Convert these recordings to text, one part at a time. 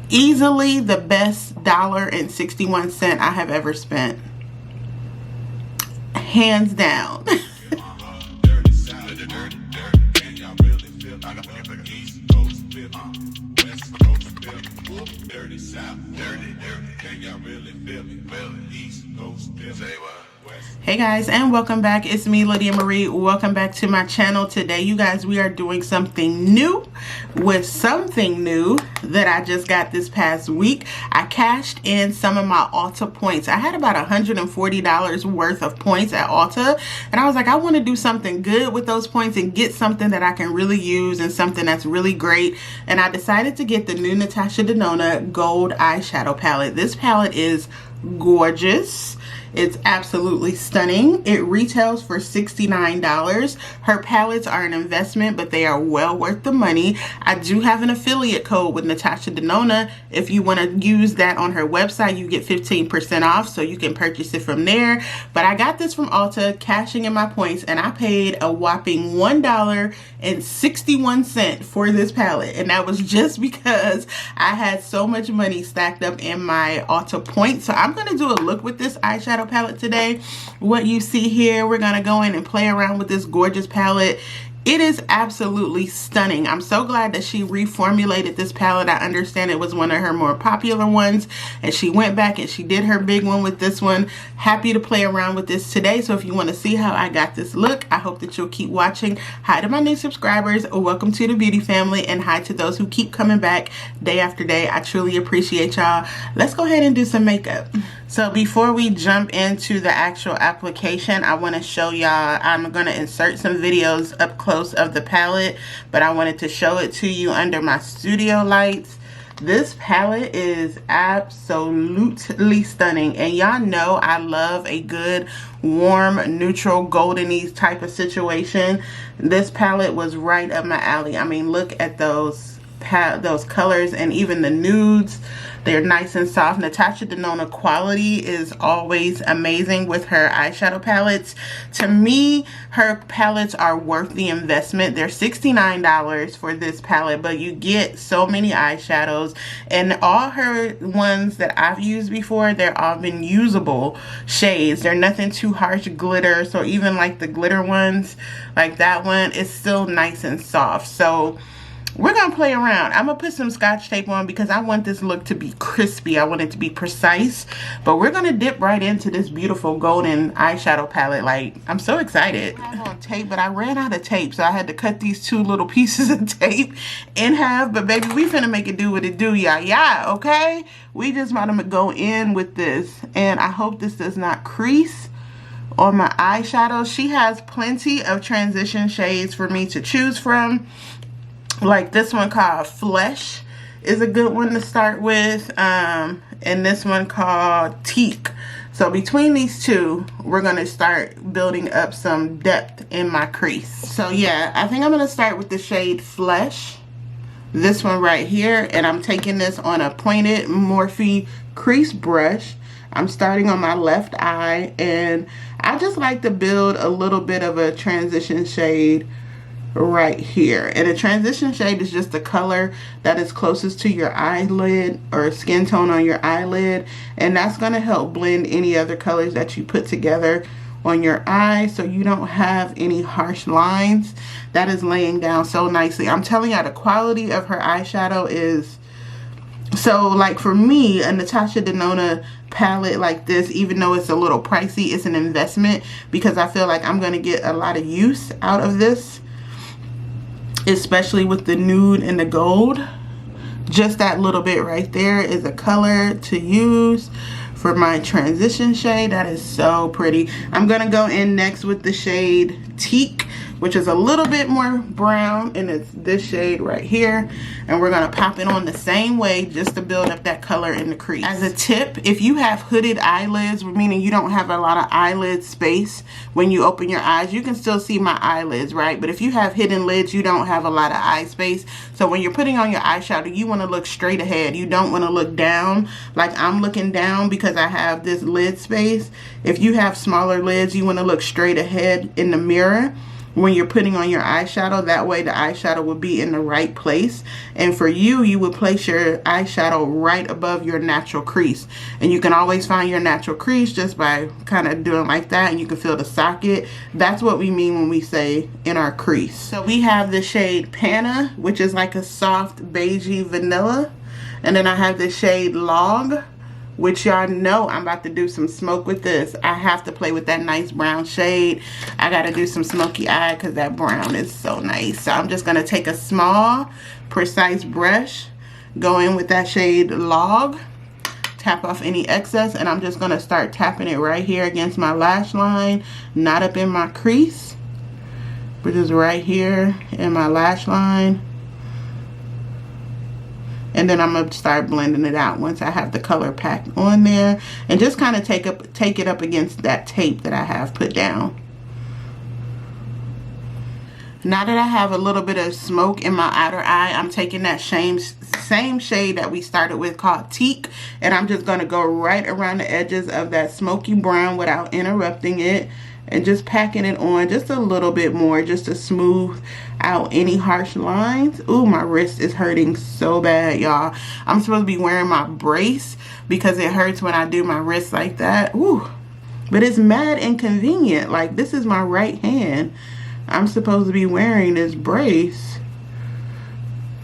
Easily the best $1.61 I have ever spent. Hands down. Hey guys, and welcome back. It's me, Lydia Marie. Welcome back to my channel. Today, you guys, we are doing something new with something new that I just got this past week. I cashed in some of my Ulta points. I had about $140 worth of points at Ulta, and I was like, I want to do something good with those points and get something that I can really use and something that's really great. And I decided to get the new Natasha Denona Gold Eyeshadow Palette. This palette is gorgeous. It's absolutely stunning. It retails for $69. Her palettes are an investment, but they are well worth the money. I do have an affiliate code with Natasha Denona. If you want to use that on her website, you get 15% off, so you can purchase it from there. But I got this from Ulta, cashing in my points, and I paid a whopping $1.61 for this palette. And that was just because I had so much money stacked up in my Ulta points. So I'm going to do a look with this eyeshadow palette today. What you see here, we're gonna go in and play around with this gorgeous palette. It is absolutely stunning. I'm so glad that she reformulated this palette. I understand it was one of her more popular ones, and she went back and she did her big one with this one. Happy to play around with this today. So if you want to see how I got this look, I hope that you'll keep watching. Hi to my new subscribers. Welcome to the beauty family, and hi to those who keep coming back day after day. I truly appreciate y'all. Let's go ahead and do some makeup. So before we jump into the actual application, I want to show y'all, I'm going to insert some videos up close of the palette, but I wanted to show it to you under my studio lights. This palette is absolutely stunning, and y'all know I love a good warm neutral goldeny type of situation. This palette was right up my alley. I mean, look at those colors, and even the nudes, they're nice and soft. Natasha Denona quality is always amazing with her eyeshadow palettes. To me, her palettes are worth the investment. They're $69 for this palette, but you get so many eyeshadows, and all her ones that I've used before, they're all been usable shades. They're nothing too harsh glitter, so even like the glitter ones, like that one, is still nice and soft. So we're going to play around. I'm going to put some scotch tape on because I want this look to be crispy. I want it to be precise. But we're going to dip right into this beautiful golden eyeshadow palette. Like, I'm so excited. I have on tape, but I ran out of tape. So I had to cut these two little pieces of tape in half. But baby, we finna make it do what it do, y'all. Yeah, okay? We just want to go in with this. And I hope this does not crease on my eyeshadow. She has plenty of transition shades for me to choose from. Like this one called Flesh is a good one to start with, and this one called Teak. So between these two, we're going to start building up some depth in my crease. So yeah, I think I'm going to start with the shade Flesh, this one right here, and I'm taking this on a pointed Morphe crease brush. I'm starting on my left eye, and I just like to build a little bit of a transition shade right here. And a transition shade is just the color that is closest to your eyelid or skin tone on your eyelid, and that's going to help blend any other colors that you put together on your eye, so you don't have any harsh lines. That is laying down so nicely. I'm telling you, the quality of her eyeshadow is so, like, for me, a Natasha Denona palette like this, even though it's a little pricey, it's an investment because I feel like I'm going to get a lot of use out of this, especially with the nude and the gold. Just that little bit right there is a color to use for my transition shade. That is so pretty. I'm gonna go in next with the shade Teak, which is a little bit more brown, and it's this shade right here, and we're gonna pop it on the same way just to build up that color in the crease. As a tip, if you have hooded eyelids, meaning you don't have a lot of eyelid space when you open your eyes, you can still see my eyelids, right? But if you have hidden lids, you don't have a lot of eye space. So when you're putting on your eyeshadow, you want to look straight ahead. You don't want to look down like I'm looking down because I have this lid space. If you have smaller lids, you want to look straight ahead in the mirror. when you're putting on your eyeshadow. That way the eyeshadow will be in the right place. And for you, you would place your eyeshadow right above your natural crease. And you can always find your natural crease just by kind of doing like that, and you can feel the socket. That's what we mean when we say in our crease. So we have the shade Panna, which is like a soft beigey vanilla. And then I have the shade Log, which y'all know I'm about to do some smoke with this. I have to play with that nice brown shade. I gotta do some smoky eye because that brown is so nice. So I'm just gonna take a small, precise brush, go in with that shade Log, tap off any excess, and I'm just gonna start tapping it right here against my lash line, not up in my crease, but just right here in my lash line. And then I'm going to start blending it out once I have the color packed on there. And just kind of take it up against that tape that I have put down. Now that I have a little bit of smoke in my outer eye, I'm taking that same shade that we started with called Teak. And I'm just going to go right around the edges of that smoky brown without interrupting it. And just packing it on just a little bit more, just to smooth out any harsh lines. Ooh, my wrist is hurting so bad, y'all. I'm supposed to be wearing my brace because it hurts when I do my wrist like that. Ooh, but it's mad inconvenient. Like, this is my right hand. I'm supposed to be wearing this brace.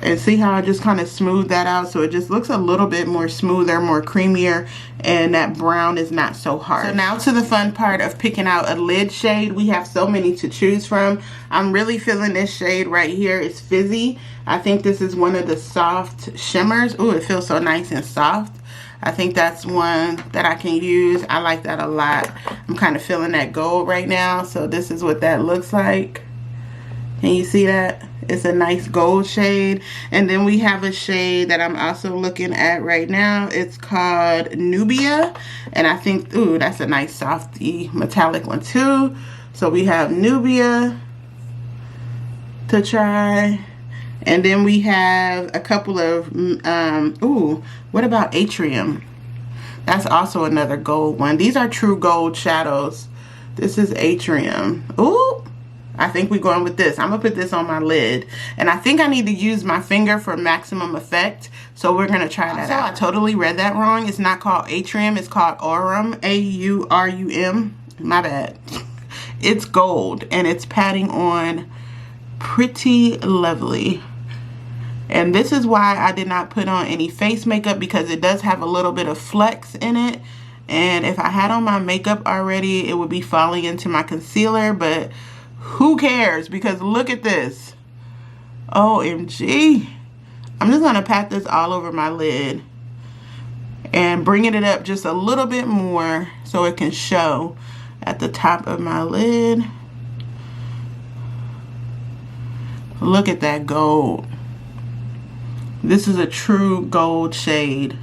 And see how I just kind of smooth that out, so it just looks a little bit more smoother, more creamier, and that brown is not so hard. So now to the fun part of picking out a lid shade. We have so many to choose from. I'm really feeling this shade right here. It's Fizzy. I think this is one of the soft shimmers. Ooh, it feels so nice and soft. I think that's one that I can use. I like that a lot. I'm kind of feeling that gold right now, so this is what that looks like. Can you see that? It's a nice gold shade. And then we have a shade that I'm also looking at right now. It's called Nubia. And I think, ooh, that's a nice softy metallic one too. So we have Nubia to try. And then we have a couple of, ooh, what about Atrium? That's also another gold one. These are true gold shadows. This is Atrium. Ooh. I think we're going with this. I'm going to put this on my lid. And I think I need to use my finger for maximum effect. So we're going to try that out. I totally read that wrong. It's not called Atrium. It's called Aurum. A-U-R-U-M. My bad. It's gold. And it's patting on pretty lovely. And this is why I did not put on any face makeup, because it does have a little bit of flex in it. And if I had on my makeup already, it would be falling into my concealer. But who cares? Because look at this. OMG. I'm just going to pat this all over my lid and bringing it up just a little bit more so it can show at the top of my lid. Look at that gold. This is a true gold shade.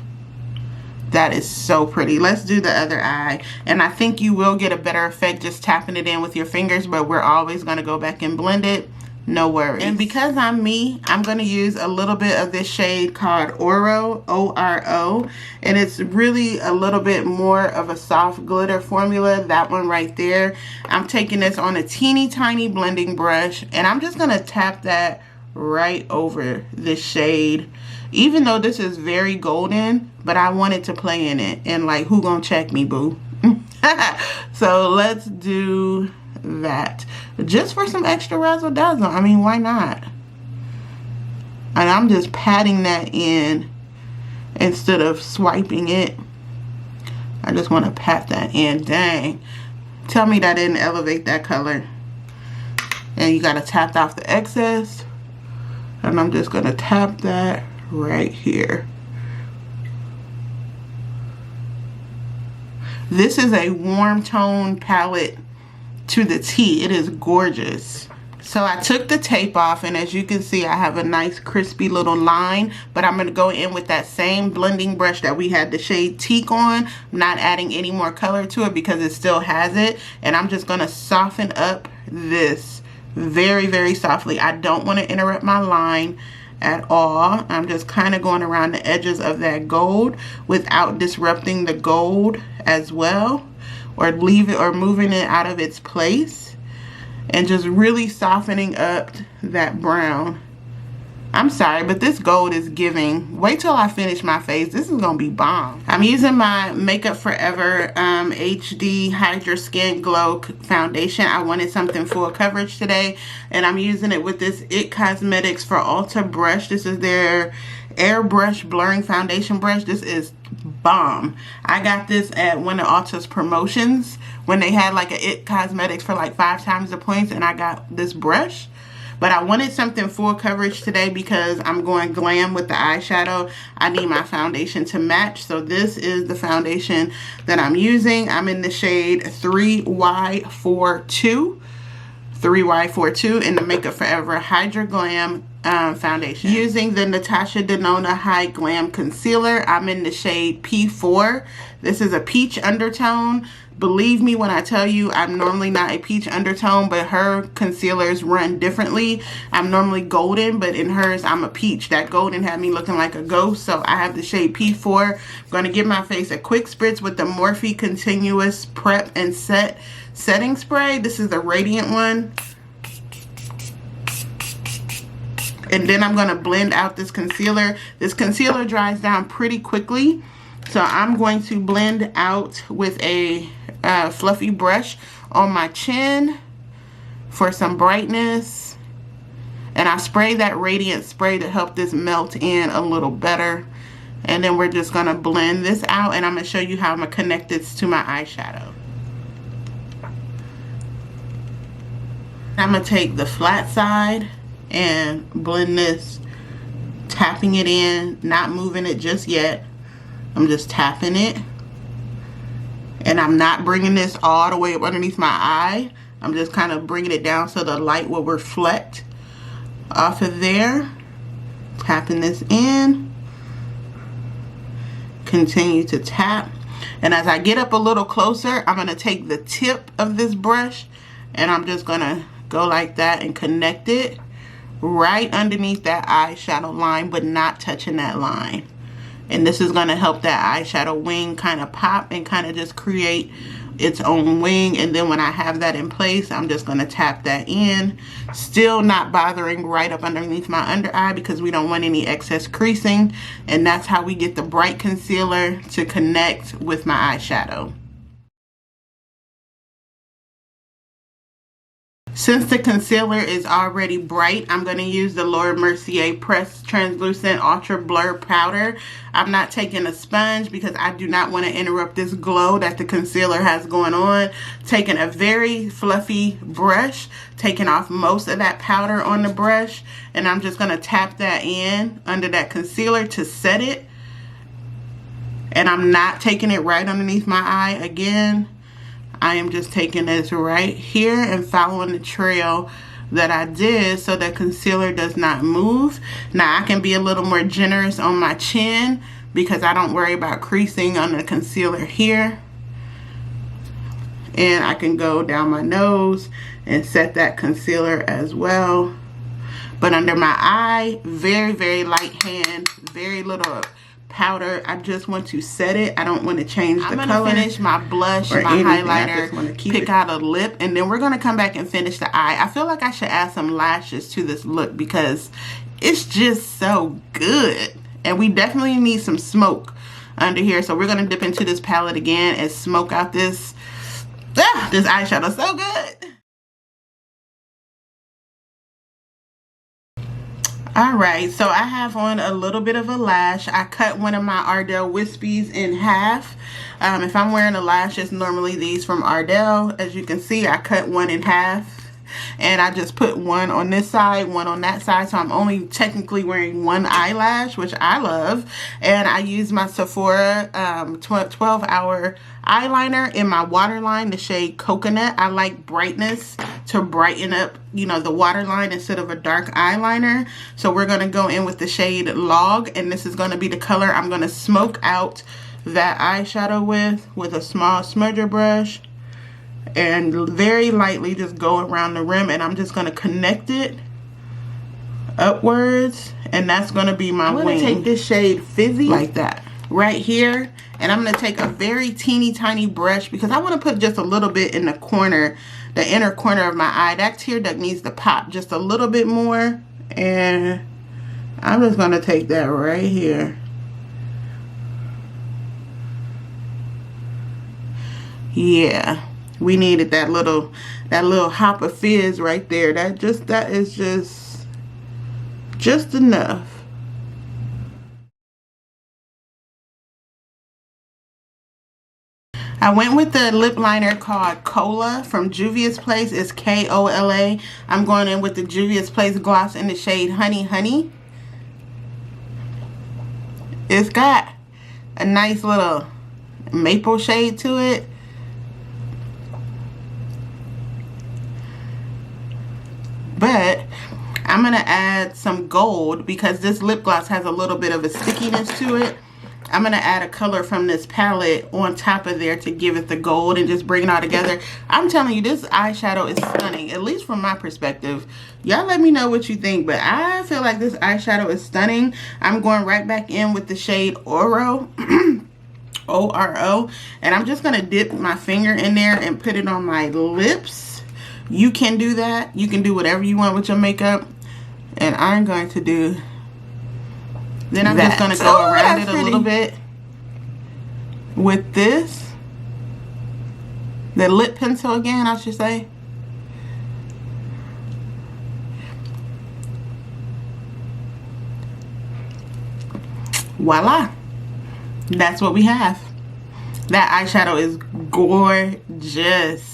That is so pretty. Let's do the other eye. And I think you will get a better effect just tapping it in with your fingers, but we're always going to go back and blend it. No worries. And because I'm me, I'm going to use a little bit of this shade called Oro, O-R-O. And it's really a little bit more of a soft glitter formula. That one right there. I'm taking this on a teeny tiny blending brush, and I'm just going to tap that right over this shade. Even though this is very golden, but I wanted to play in it. And like, who gonna check me, boo? So let's do that. Just for some extra razzle dazzle. I mean, why not? And I'm just patting that in instead of swiping it. I just want to pat that in. Dang. Tell me that didn't elevate that color. And you gotta tap off the excess. And I'm just gonna tap that right here. This is a warm tone palette to the T. It is gorgeous. So I took the tape off, and as you can see, I have a nice crispy little line, but I'm going to go in with that same blending brush that we had the shade Teak on. I'm not adding any more color to it because it still has it, and I'm just going to soften up this very, very softly. I don't want to interrupt my line at all. I'm just kind of going around the edges of that gold without disrupting the gold as well, or leave it or moving it out of its place. and just really softening up that brown. I'm sorry, but this gold is giving. Wait till I finish my face. This is gonna be bomb. I'm using my Makeup Forever HD Hydra Skin Glow foundation. I wanted something full coverage today, and I'm using it with this IT Cosmetics for Ulta brush. This is their airbrush blurring foundation brush. This is bomb. I got this at one of Ulta's promotions when they had like a IT Cosmetics for like 5 times the points, and I got this brush. But I wanted something full coverage today because I'm going glam with the eyeshadow. I need my foundation to match. So this is the foundation that I'm using. I'm in the shade 3Y42. 3Y42 in the Makeup Forever Hydra Glam foundation. Using the Natasha Denona High Glam Concealer. I'm in the shade P4. This is a peach undertone. Believe me when I tell you I'm normally not a peach undertone, but her concealers run differently. I'm normally golden, but in hers I'm a peach. That golden had me looking like a ghost, so I have the shade P4. I'm going to give my face a quick spritz with the Morphe Continuous Prep and Setting Spray. This is the radiant one. And then I'm going to blend out this concealer. This concealer dries down pretty quickly, so I'm going to blend out with a fluffy brush on my chin for some brightness. And I spray that radiant spray to help this melt in a little better. And then we're just going to blend this out, and I'm going to show you how I'm going to connect this to my eyeshadow. I'm going to take the flat side and blend this, tapping it in, not moving it just yet. I'm just tapping it, and I'm not bringing this all the way up underneath my eye. I'm just kind of bringing it down so the light will reflect off of there. Tapping this in, continue to tap, and as I get up a little closer, I'm going to take the tip of this brush and I'm just going to go like that and connect it right underneath that eyeshadow line, but not touching that line. And this is going to help that eyeshadow wing kind of pop and kind of just create its own wing. And then when I have that in place, I'm just going to tap that in, still not bothering right up underneath my under eye because we don't want any excess creasing. And that's how we get the bright concealer to connect with my eyeshadow. Since the concealer is already bright, I'm going to use the Laura Mercier Pressed Translucent Ultra Blur Powder. I'm not taking a sponge because I do not want to interrupt this glow that the concealer has going on. Taking a very fluffy brush, taking off most of that powder on the brush, and I'm just going to tap that in under that concealer to set it. And I'm not taking it right underneath my eye again. I am just taking this right here and following the trail that I did so that concealer does not move. Now I can be a little more generous on my chin because I don't worry about creasing on the concealer here. And I can go down my nose and set that concealer as well. But under my eye, very, very light hand, very little powder. I just want to set it. I don't want to change the color. I'm going to finish my blush, my highlighter, pick out a lip, and then we're going to come back and finish the eye. I feel like I should add some lashes to this look because it's just so good. And we definitely need some smoke under here. So we're going to dip into this palette again and smoke out this eyeshadow. So good. Alright, so I have on a little bit of a lash. I cut one of my Ardell Wispies in half. If I'm wearing a lash, it's normally these from Ardell. As you can see, I cut one in half. And I just put one on this side, one on that side. So I'm only technically wearing one eyelash, which I love. And I use my Sephora 12-hour eyeliner in my waterline, the shade Coconut. I like brightness to brighten up, you know, the waterline instead of a dark eyeliner. So we're going to go in with the shade Log. And this is going to be the color I'm going to smoke out that eyeshadow with a small smudger brush. And very lightly just go around the rim, and I'm just going to connect it upwards, and that's going to be my wing. I'm going to take this shade Fizzy like that right here, and I'm going to take a very teeny tiny brush because I want to put just a little bit in the corner the inner corner of my eye. That tear duct needs to pop just a little bit more. And I'm just going to take that right here. Yeah, we needed that little hop of fizz right there. That is just enough. I went with the lip liner called Cola from Juvia's Place. It's Kola. I'm going in with the Juvia's Place gloss in the shade Honey Honey. It's got a nice little maple shade to it. But I'm going to add some gold because this lip gloss has a little bit of a stickiness to it. I'm going to add a color from this palette on top of there to give it the gold and just bring it all together. I'm telling you, this eyeshadow is stunning, at least from my perspective. Y'all let me know what you think, but I feel like this eyeshadow is stunning. I'm going right back in with the shade Oro, O-R-O, and I'm just going to dip my finger in there and put it on my lips. You can do that. You can do whatever you want with your makeup, and I'm going to do... Then I'm just going to go around it a little bit with this. The lip pencil again, I should say. Voila. That's what we have. That eyeshadow is gorgeous.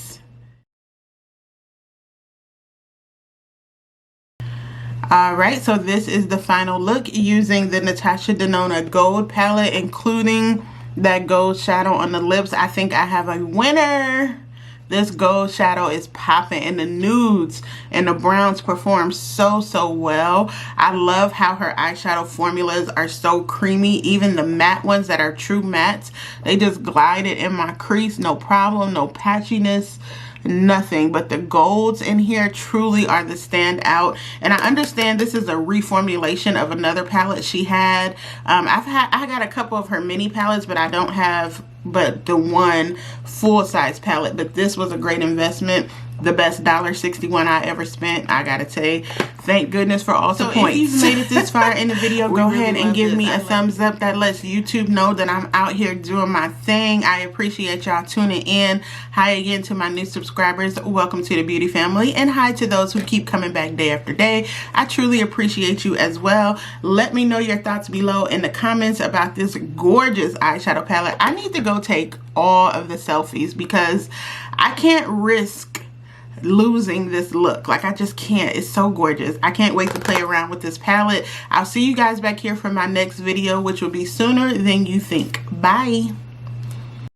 Alright, so this is the final look using the Natasha Denona Gold palette, including that gold shadow on the lips. I think I have a winner. This gold shadow is popping, and the nudes and the browns perform so well. I love how her eyeshadow formulas are so creamy. Even the matte ones that are true mattes, they just glided in my crease, no problem, no patchiness. Nothing. But the golds in here truly are the standout, and I understand this is a reformulation of another palette she had. I got a couple of her mini palettes, but I don't have but the one full-size palette. But this was a great investment. The best $1.61 I ever spent, I gotta say. Thank goodness for all the points. If you've made it this far in the video, go ahead and give me a thumbs up. That lets YouTube know that I'm out here doing my thing. I appreciate y'all tuning in. Hi again to my new subscribers. Welcome to the beauty family. And hi to those who keep coming back day after day. I truly appreciate you as well. Let me know your thoughts below in the comments about this gorgeous eyeshadow palette. I need to go take all of the selfies because I can't risk losing this look. Like, I just can't. It's so gorgeous. I can't wait to play around with this palette. I'll see you guys back here for my next video, which will be sooner than you think. Bye.